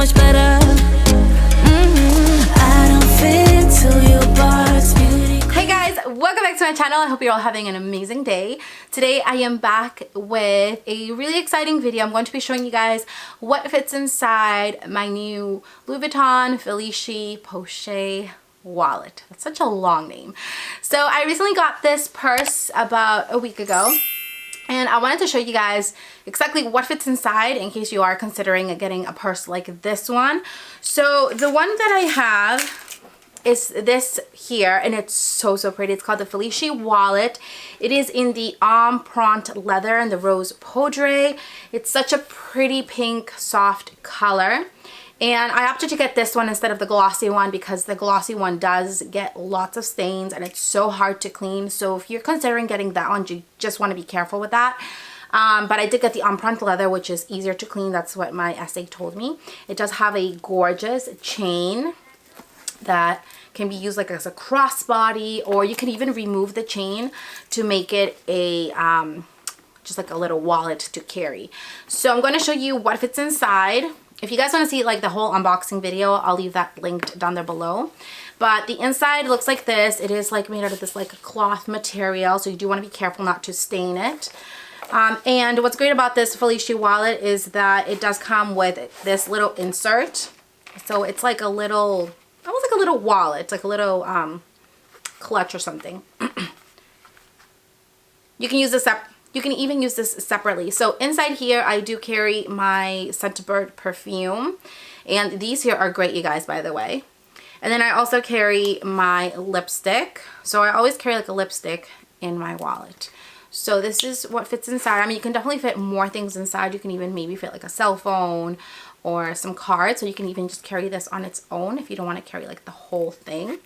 much better. I don't fit into your box, beauty. Hey guys, welcome back to my channel. I hope you're all having an amazing day. Today I am back with a really exciting video. I'm going to be showing you guys what fits inside my new Louis Vuitton Felicie Pochette wallet. That's such a long name. So I recently got this purse about a week ago, and I wanted to show you guys exactly what fits inside in case you are considering getting a purse like this one. So the one that I have is this here, and it's so pretty. It's called the Felicie wallet. It is in the empreinte leather and the rose poudre. It's such a pretty pink soft color. And I opted to get this one instead of the glossy one because the glossy one does get lots of stains and it's so hard to clean. So if you're considering getting that one, you just want to be careful with that. But I did get the empreinte leather, which is easier to clean. That's what my essay told me. It does have a gorgeous chain that can be used like as a crossbody, or you can even remove the chain to make it a just like a little wallet to carry. So I'm going to show you what fits inside. If you guys want to see like the whole unboxing video, I'll leave that linked down there below. But the inside looks like this. It is like made out of this like cloth material, so you do want to be careful not to stain it. And what's great about this Felicie wallet is that it does come with this little insert. So it's like a little, almost like a little wallet. It's like a little clutch or something. You can use this up. You can even use this separately. So inside here, I do carry my Scentbird perfume. And these here are great, you guys, by the way. And then I also carry my lipstick. So I always carry like a lipstick in my wallet. So this is what fits inside. I mean, you can definitely fit more things inside. You can even maybe fit like a cell phone or some cards. So you can even just carry this on its own if you don't want to carry like the whole thing.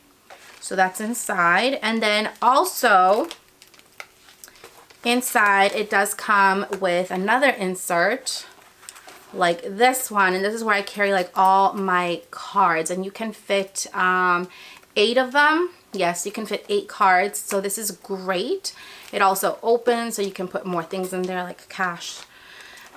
So that's inside. And then also inside, it does come with another insert like this one, and this is where I carry like all my cards, and you can fit 8 of them. Yes, you can fit 8 cards, so this is great. It also opens so you can put more things in there like cash.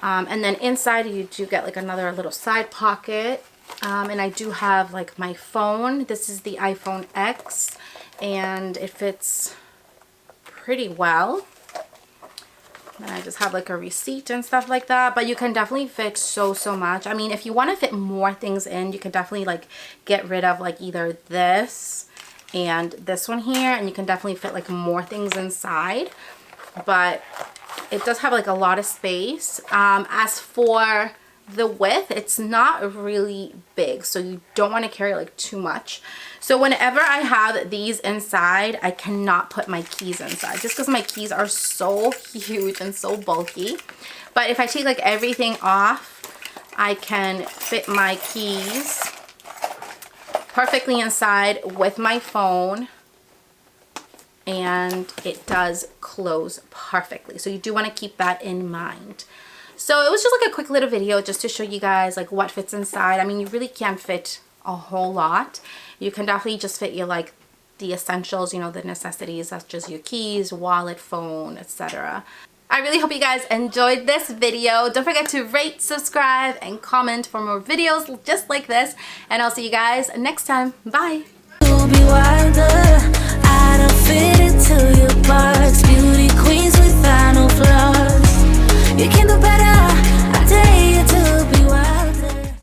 And then inside you do get like another little side pocket, and I do have like my phone. This is the iPhone X, and it fits pretty well. And I just have like a receipt and stuff like that, but you can definitely fit so much. I mean, if you want to fit more things in, you can definitely like get rid of like either this and this one here, and you can definitely fit like more things inside. But it does have like a lot of space. As for the width, it's not really big, so you don't want to carry like too much. So whenever I have these inside, I cannot put my keys inside just because my keys are so huge and so bulky. But if I take like everything off, I can fit my keys perfectly inside with my phone, and it does close perfectly. So you do want to keep that in mind. So it was just like a quick little video just to show you guys like what fits inside. I mean, you really can't fit a whole lot. You can definitely just fit your like the essentials, you know, the necessities, such as your keys, wallet, phone, etc. I really hope you guys enjoyed this video. Don't forget to rate, subscribe, and comment for more videos just like this. And I'll see you guys next time. Bye. You'll be wilder. I don't fit into your box. Beauty queens without no flaws. You can